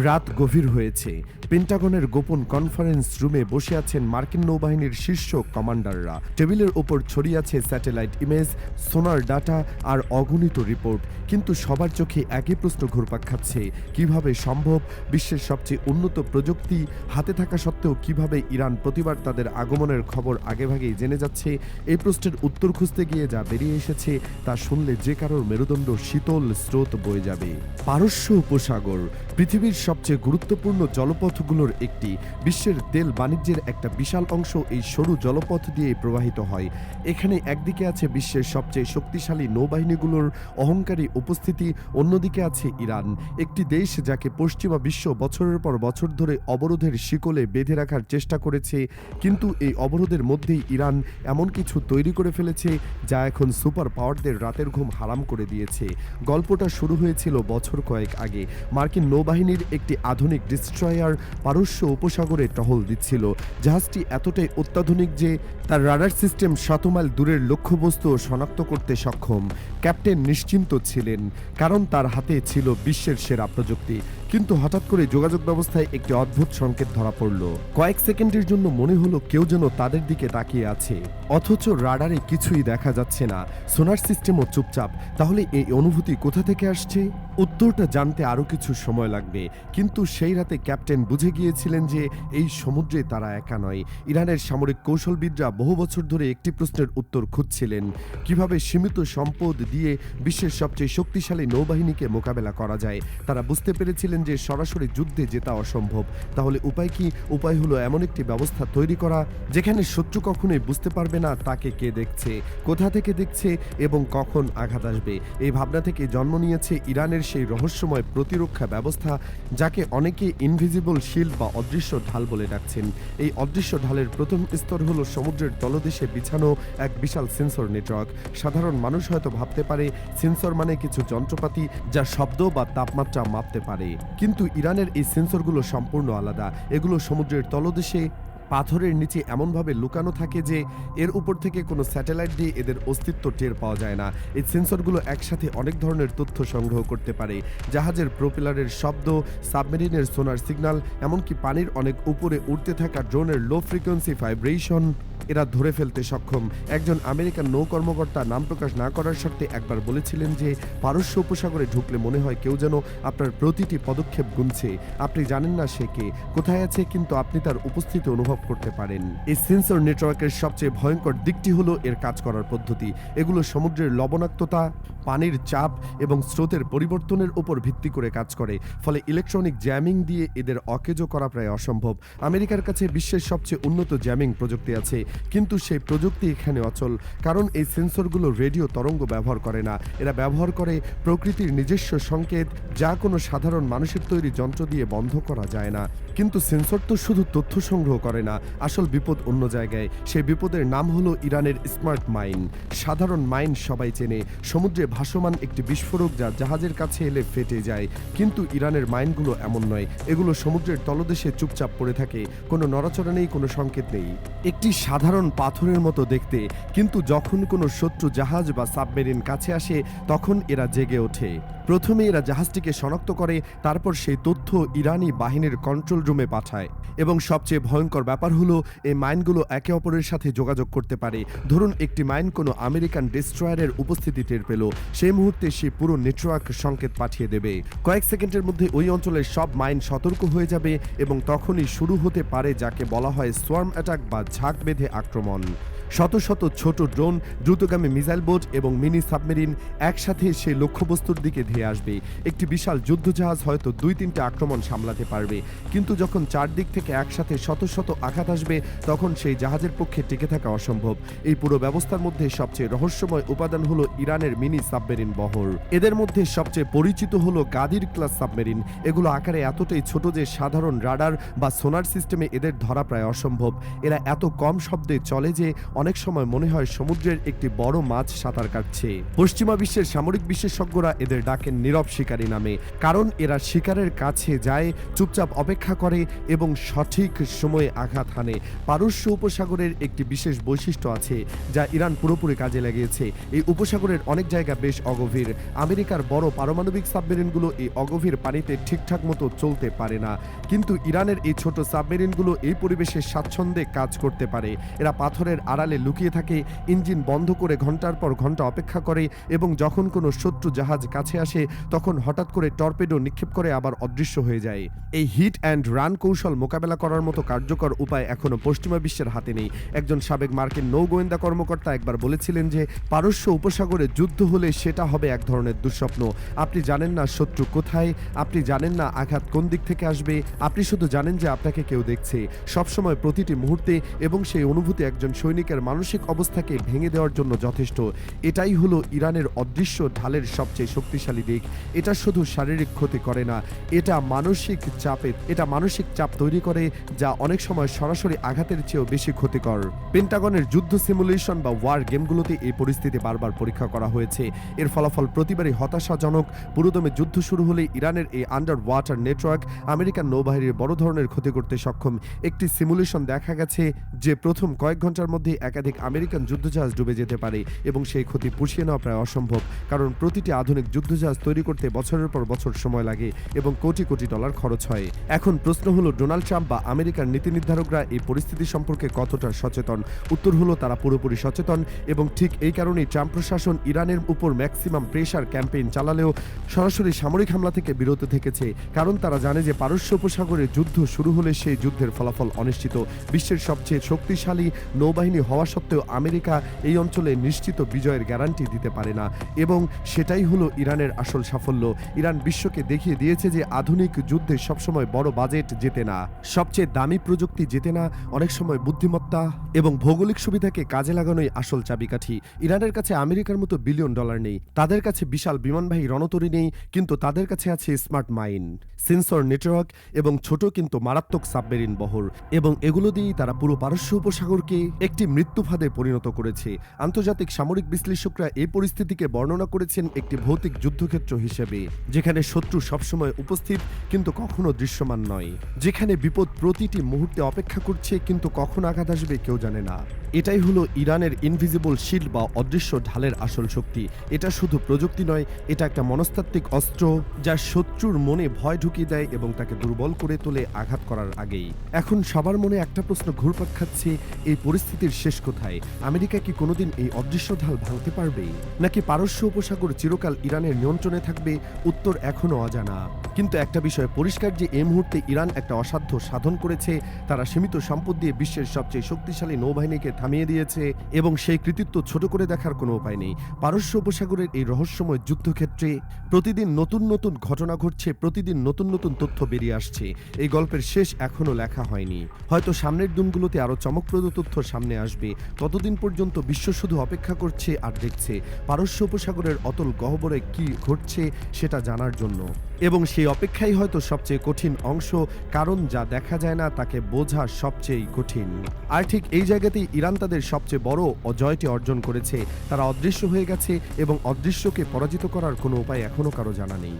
রাত গভীর হয়েছে। পেন্টাগনের গোপন কনফারেন্স রুমে বসে আছেন মার্কিন নৌবাহিনীর শীর্ষ কমান্ডাররা। টেবিলের ওপর ছড়িয়ে আছে স্যাটেলাইট ইমেজ, সোনার ডাটা আর অগণিত রিপোর্ট। কিন্তু সবার চোখে একই প্রশ্ন ঘুরপাক খাচ্ছে, কিভাবে সম্ভব বিশ্বের সবচেয়ে উন্নত প্রযুক্তি হাতে থাকা সত্ত্বেও কিভাবে ইরান প্রতিবার তাদের আগমনের খবর আগেভাগেই জেনে যাচ্ছে। এই প্রশ্নের উত্তর খুঁজতে গিয়ে যা বেরিয়ে এসেছে তা শুনলে যে কারোর মেরুদণ্ড শীতল স্রোত বয়ে যাবে। পারস্য উপসাগর পৃথিবীর সবচেয়ে গুরুত্বপূর্ণ জলপথগুলোর একটি। বিশ্বের তেল বাণিজ্যের একটা বিশাল অংশ এই সরু জলপথ দিয়ে প্রবাহিত হয়। এখানে একদিকে আছে বিশ্বের সবচেয়ে শক্তিশালী নৌবাহিনীগুলোর অহংকারী উপস্থিতি, অন্যদিকে আছে ইরান, একটি দেশ যাকে পশ্চিমা বিশ্ব বছরের পর বছর ধরে অবরোধের শিকলে বেঁধে রাখার চেষ্টা করেছে। কিন্তু এই অবরোধের মধ্যেই ইরান এমন কিছু তৈরি করে ফেলেছে যা এখন সুপার পাওয়ারদের রাতের ঘুম হারাম করে দিয়েছে। গল্পটা শুরু হয়েছিল বছর কয়েক আগে। মার্কিন নৌবাহিনীর একটি আধুনিক ডিস্ট্রয়ার পারস্য উপসাগরে টহল দিচ্ছিল। জাহাজটি এতটাই অত্যাধুনিক যে তার রাডার সিস্টেম 7 মাইল দূরের লক্ষ্যবস্তু শনাক্ত করতে সক্ষম। ক্যাপ্টেন নিশ্চিন্ত ছিলেন, কারণ তার হাতে ছিল বিশ্বের সেরা প্রযুক্তি। কিন্তু হঠাৎ করে যোগাযোগ ব্যবস্থায় একটি অদ্ভুত সংকেত ধরা পড়ল। কয়েক সেকেন্ডের জন্য মনে হলো কেউ যেন তাদের দিকে তাকিয়ে আছে, অথচ রাডারে কিছুই দেখা যাচ্ছে না, সোনার সিস্টেমও চুপচাপ। তাহলে এই অনুভূতি কোথা থেকে আসছে? উত্তরটা জানতে আরও কিছু সময় লাগবে, কিন্তু সেই রাতে ক্যাপ্টেন বুঝে গিয়েছিলেন যে এই সমুদ্রে তারা একা নয়। ইরানের সামরিক কৌশলবিদরা বহু বছর ধরে একটি প্রশ্নের উত্তর খুঁজছিলেন, কিভাবে সীমিত সম্পদ দিয়ে বিশ্বের সবচেয়ে শক্তিশালী নৌবাহিনীকে মোকাবেলা করা যায়। তারা বুঝতে পেরেছিলেন যে সরাসরি যুদ্ধে জেতা অসম্ভব। তাহলে উপায় কি? উপায় হলো এমন একটি ব্যবস্থা তৈরি করা যেখানে শত্রু কখনোই বুঝতে পারবে না তাকে কে দেখছে, কোথা থেকে দেখছে এবং কখন আঘাত আসবে। এই ভাবনা থেকে জন্ম নিয়েছে ইরানের সেই রহস্যময় প্রতিরক্ষা ব্যবস্থা, যাকে অনেকে ইনভিজিবল শিল্ড বা অদৃশ্য ঢাল বলে ডাকছেন। এই অদৃশ্য ঢালের প্রথম স্তর হলো সমুদ্রের তলদেশে বিছানো এক বিশাল সেন্সর নেটওয়ার্ক। সাধারণ মানুষ হয়তো ভাবতে পারে সেন্সর মানে কিছু যন্ত্রপাতি যা শব্দ বা তাপমাত্রা মাপতে পারে, কিন্তু ইরানের এই সেন্সরগুলো সম্পূর্ণ আলাদা। এগুলো সমুদ্রের তলদেশে পাথরের নিচে এমনভাবে লুকানো থাকে যে এর উপর থেকে কোনো স্যাটেলাইট দিয়ে এদের অস্তিত্ব টের পাওয়া যায় না। এই সেন্সরগুলো একসাথে অনেক ধরনের তথ্য সংগ্রহ করতে পারে, জাহাজের প্রোপেলারের শব্দ, সাবমেরিনের সোনার সিগন্যাল, এমনকি পানির অনেক উপরে উড়তে থাকা ড্রোনের লো ফ্রিকোয়েন্সি ভাইব্রেশন এরা ধরে ফেলতে সক্ষম। একজন আমেরিকান নৌ কর্মকর্তা নাম প্রকাশ না করার শর্তে একবার বলেছিলেন যে পারস্য উপসাগরে ঢুকলে মনে হয় কেউ যেন আপনার প্রতিটি পদক্ষেপ গুনছে। আপনি জানেন না সে কে, কোথায় আছে, কিন্তু আপনি তার উপস্থিতি অনুভব করতে পারেন। এই সেন্সর নেটওয়ার্কের সবচেয়ে ভয়ঙ্কর দিকটি হলো এর কাজ করার পদ্ধতি। এগুলো সমুদ্রের লবণাক্ততা, পানির চাপ এবং স্রোতের পরিবর্তনের উপর ভিত্তি করে কাজ করে। ফলে ইলেকট্রনিক জ্যামিং দিয়ে এদের অকেজো করা প্রায় অসম্ভব। আমেরিকার কাছে বিশ্বের সবচেয়ে উন্নত জ্যামিং প্রযুক্তি আছে, কিন্তু সেই প্রযুক্তি এখানে অচল, কারণ এই সেন্সরগুলো রেডিও তরঙ্গ ব্যবহার করে না। এরা ব্যবহার করে প্রকৃতির নিজস্ব সংকেত, যা কোনো সাধারণ মানুষের তৈরি যন্ত্র দিয়ে বন্ধ করা যায় না। কিন্তু সেন্সর তো শুধু তথ্য সংগ্রহ করে না, আসল বিপদ অন্য জায়গায়। সেই বিপদের নাম হলো ইরানের স্মার্ট মাইন। সাধারণ মাইন সবাই চেনে, সমুদ্রে ভাসমান একটি বিস্ফোরক যা জাহাজের কাছে এলে ফেটে যায়। কিন্তু ইরানের মাইনগুলো এমন নয়। এগুলো সমুদ্রের তলদেশে চুপচাপ পড়ে থাকে, কোনো নড়াচড়া নেই, কোনো সংকেত নেই। একটি সাধারণ পাথরের মতো দেখতে, কিন্তু যখন কোনো শত্রু জাহাজ বা সাবমেরিন কাছে আসে তখন এরা জেগে ওঠে। প্রথমে এরা জাহাজটিকে শনাক্ত করে, তারপর সেই তথ্য ইরানি বাহিনীর কন্ট্রোল রুমে পাঠায়। এবং সবচেয়ে ভয়ঙ্কর ব্যাপার হলো এই মাইনগুলো একে অপরের সাথে যোগাযোগ করতে পারে। ধরুন একটি মাইন কোনো আমেরিকান ডিস্ট্রয়ারের উপস্থিতি টের পেল, সেই মুহূর্তে সে পুরো নেটওয়ার্ক সংকেত পাঠিয়ে দেবে। কয়েক সেকেন্ডের মধ্যে ওই অঞ্চলের সব মাইন সতর্ক হয়ে যাবে এবং তখনই শুরু হতে পারে যাকে বলা হয় সোয়ার্ম অ্যাটাক বা ঝাঁক বেঁধে আক্রমণ। শত শত ছোট ড্রোন, দ্রুতগামী মিসাইল বোট এবং মিনি সাবমেরিন একসাথে সেই লক্ষ্যবস্তুর দিকে ধেয়ে আসবে। একটি বিশাল যুদ্ধজাহাজ হয়তো 2-3টা আক্রমণ সামলাতে পারবে, কিন্তু যখন চারদিক থেকে একসাথে শত শত আঘাত আসবে তখন সেই জাহাজের পক্ষে টিকে থাকা অসম্ভব। এই পুরো ব্যবস্থার মধ্যে সবচেয়ে রহস্যময় উপাদান হলো ইরানের মিনি সাবমেরিন বহর। এদের মধ্যে সবচেয়ে পরিচিত হলো গাদির ক্লাস সাবমেরিন। এগুলো আকারে এতটাই ছোট যে সাধারণ রাডার বা সোনার সিস্টেমে এদের ধরা প্রায় অসম্ভব। এরা এত কম শব্দে চলে যে অনেক সময় মনে হয় সমুদ্রের একটি বড় মাছ সাঁতার কাটছে। পশ্চিমা বিশ্বের সামরিক বিশেষজ্ঞরা এদের ডাকেন নীরব শিকারী নামে, কারণ এরা শিকারের কাছে যায়, চুপচাপ অপেক্ষা করে এবং সঠিক সময়ে আঘাত হানে। পারস্য উপসাগরের একটি বিশেষ বৈশিষ্ট্য আছে যা ইরান পুরোপুরি কাজে লাগিয়েছে। এই উপসাগরের অনেক জায়গা বেশ অগভীর। আমেরিকার বড় পারমাণবিক সাবমেরিনগুলো এই অগভীর পানিতে ঠিকঠাক মতো চলতে পারে না, কিন্তু ইরানের এই ছোট সাবমেরিনগুলো এই পরিবেশে স্বাচ্ছন্দ্যে কাজ করতে পারে। এরা পাথরের আড়ালে লুকিয়ে থাকে, ইঞ্জিন বন্ধ করে ঘন্টার পর ঘন্টা অপেক্ষা করে এবং যখন কোনো শত্রু জাহাজ কাছে আসে তখন হঠাৎ করে টর্পেডো নিক্ষেপ করে আবার অদৃশ্য হয়ে যায়। এই হিট অ্যান্ড রান কৌশল মোকাবেলা করার মতো কার্যকর উপায় এখনও পশ্চিমা বিশ্বের হাতে নেই। একজন সাবেক মার্কিন নৌ গোয়েন্দা কর্মকর্তা একবার বলেছিলেন যে পারস্য উপসাগরে যুদ্ধ হলে সেটা হবে এক ধরনের দুঃস্বপ্ন। আপনি জানেন না শত্রু কোথায়, আপনি জানেন না আঘাত কোন দিক থেকে আসবে, আপনি শুধু জানেন যে আপনাকে কেউ দেখছে সবসময় প্রতিটি মুহূর্তে, এবং সেই অনুভূতি একজন সৈনিকের মানসিক অবস্থাকে ভেঙে দেওয়ার জন্য যথেষ্ট। এটাই হলো ইরানের অদৃশ্য ঢালের সবচেয়ে শক্তিশালী দিক। এটা শুধু শারীরিক ক্ষতি করে না, এটা মানসিক চাপ তৈরি করে যা অনেক সময় সরাসরি আঘাতের চেয়েও বেশি ক্ষতিকর। পেন্টাগনের যুদ্ধ সিমুলেশন বা ওয়ার গেমগুলোতে এই পরিস্থিতি বারবার পরীক্ষা করা হয়েছে। এর ফলাফল প্রতিবারই হতাশাজনক। পুরোদমে যুদ্ধ শুরু হলে ইরানের এই আন্ডার ওয়াটার নেটওয়ার্ক আমেরিকান নৌবাহিনীর বড় ধরনের ক্ষতি করতে সক্ষম। একটি সিমুলেশন দেখা গেছে যে প্রথম কয়েক ঘন্টার মধ্যে একাধিক আমেরিকান যুদ্ধজাহাজ ডুবে যেতে পারে এবং সেই ক্ষতি পুষিয়ে নেওয়া প্রায় অসম্ভব, কারণ প্রতিটি আধুনিক যুদ্ধজাহাজ তৈরি করতে বছরের পর বছর সময় লাগে এবং কোটি কোটি ডলার খরচ হয়। এখন প্রশ্ন হলো ডোনাল্ড ট্রাম্প বা আমেরিকার নীতি নির্ধারকরা এই পরিস্থিতি সম্পর্কে কতটা সচেতন। উত্তর হলো তারা পুরোপুরি সচেতন, এবং ঠিক এই কারণেই ট্রাম্প প্রশাসন ইরানের উপর ম্যাক্সিমাম প্রেশার ক্যাম্পেইন চালালেও সরাসরি সামরিক হামলা থেকে বিরত থেকেছে, কারণ তারা জানে যে পারস্য উপসাগরে যুদ্ধ শুরু হলে সেই যুদ্ধের ফলাফল অনিশ্চিত। বিশ্বের সবচেয়ে শক্তিশালী নৌবাহিনী হওয়া সত্ত্বেও আমেরিকা এই অঞ্চলে নিশ্চিত বিজয়ের গ্যারান্টি দিতে পারে না, এবং সেটাই হলো ইরানের আসল সাফল্য। ইরান বিশ্বকে দেখিয়ে দিয়েছে যে আধুনিক যুদ্ধে সবসময় বড় বাজেট জেতে না, সবচেয়ে দামি প্রযুক্তি জেতে না, অনেক সময় বুদ্ধিমত্তা এবং ভৌগোলিক সুবিধাকে কাজে লাগানোই আসল চাবিকাঠি। ইরানের কাছে আমেরিকার মতো বিলিয়ন ডলার নেই, তাদের কাছে বিশাল বিমানবাহী রণতরী নেই, কিন্তু তাদের কাছে আছে স্মার্ট মাইন, সেন্সর নেটওয়ার্ক এবং ছোট কিন্তু মারাত্মক সাবমেরিন বহর, এবং এগুলো দিয়েই তারা পুরো পারস্য উপসাগরকে একটি মৃত্যুফাদে পরিণত করেছে। আন্তর্জাতিক সামরিক বিশ্লেষকরা এই পরিস্থিতিকে বর্ণনা করেছেন একটি ভৌতিক যুদ্ধক্ষেত্র হিসেবে, যেখানে শত্রু সবসময় উপস্থিত কিন্তু কখনো দৃশ্যমান নয়, যেখানে বিপদ প্রতিটি মুহূর্তে অপেক্ষা করছে কিন্তু কখন আঘাত আসবে কেউ জানে না। এটাই হলো ইরানের ইনভিজিবল শিল্ড বা অদৃশ্য ঢালের আসল শক্তি। এটা শুধু প্রযুক্তি নয়, এটা একটা মনস্তাত্ত্বিক অস্ত্র যা শত্রুর মনে ভয় ঢুকিয়ে দেয় এবং তাকে দুর্বল করে তোলে আঘাত করার আগেই। এখন সবার মনে একটা প্রশ্ন ঘুরপাক খাচ্ছে, এই পরিস্থিতির শেষ কোথায়? আমেরিকা কি কোনোদিন এই অদৃশ্য ঢাল ভাঙতে পারবে, নাকি পারস্য উপসাগর চিরকাল ইরানের নিয়ন্ত্রণে থাকবে? উত্তর এখনো অজানা, কিন্তু একটা বিষয় পরিষ্কার যে এই মুহূর্তে ইরান একটা অসাধ্য সাধন করেছে। তারা সীমিত সম্পদ দিয়ে বিশ্বের সবচেয়ে শক্তিশালী নৌবাহিনীকে থামিয়ে দিয়েছে, এবং সেই কৃতিত্ব ছোট করে দেখার কোনো উপায় নেই। পারস্য উপসাগরের এই রহস্যময় যুদ্ধক্ষেত্রে প্রতিদিন নতুন নতুন ঘটনা ঘটছে, প্রতিদিন নতুন নতুন তথ্য বেরিয়ে আসছে। এই গল্পের শেষ এখনো লেখা হয়নি, হয়তো সামনের দিনগুলোতে আরো চমকপ্রদ তথ্য সামনে আসবে। ততদিন পর্যন্ত বিশ্ব শুধু অপেক্ষা করছে আর দেখছে পারস্য উপসাগরের অতল গহ্বরে কি ঘটছে সেটা জানার জন্য, এবং সেই অপেক্ষাই হয়তো সবচেয়ে কঠিন অংশ, কারণ যা দেখা যায় না তাকে বোঝা সবচেয়ে কঠিন। আর ঠিক এই জায়গাতেই ইরান তাদের সবচেয়ে বড় জয়টি অর্জন করেছে। তারা অদৃশ্য হয়ে গেছে এবং অদৃশ্যকে পরাজিত করার কোনো উপায় এখনো কারো জানা নেই।